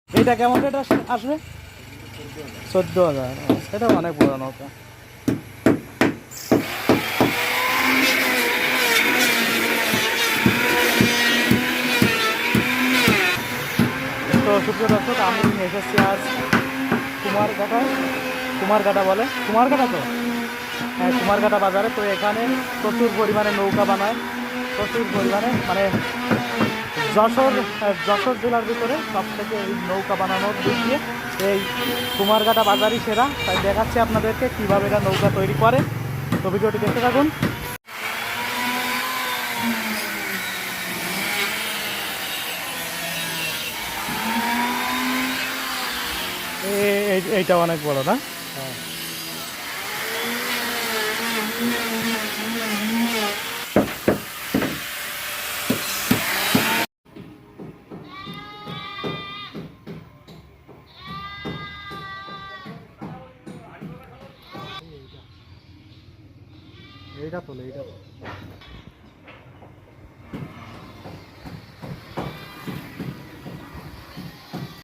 এইটা কেমন রেট আসবে? 14,000। সেটা অনেক বড় নৌকা। তো সুপ্রিয় দর্শক, আমি এসেছি আজ কুমারঘাটায়। কুমারঘাটা বলে, কুমারঘাটা তো, হ্যাঁ কুমারঘাটা বাজারে। তো এখানে প্রচুর পরিমাণে নৌকা বানায়, প্রচুর পরিমাণে, মানে যশোর জেলার ভিতরে সব থেকে এই নৌকা বানানোর দিক দিয়ে এই কুমারঘাটা বাজারই সেরা। তাই দেখাচ্ছি আপনাদেরকে কীভাবে এরা নৌকা তৈরি করে। তো ভিডিওটি দেখতে থাকুন। এইটা অনেক বড় না? হ্যাঁ। এইটা তোলে, এইটা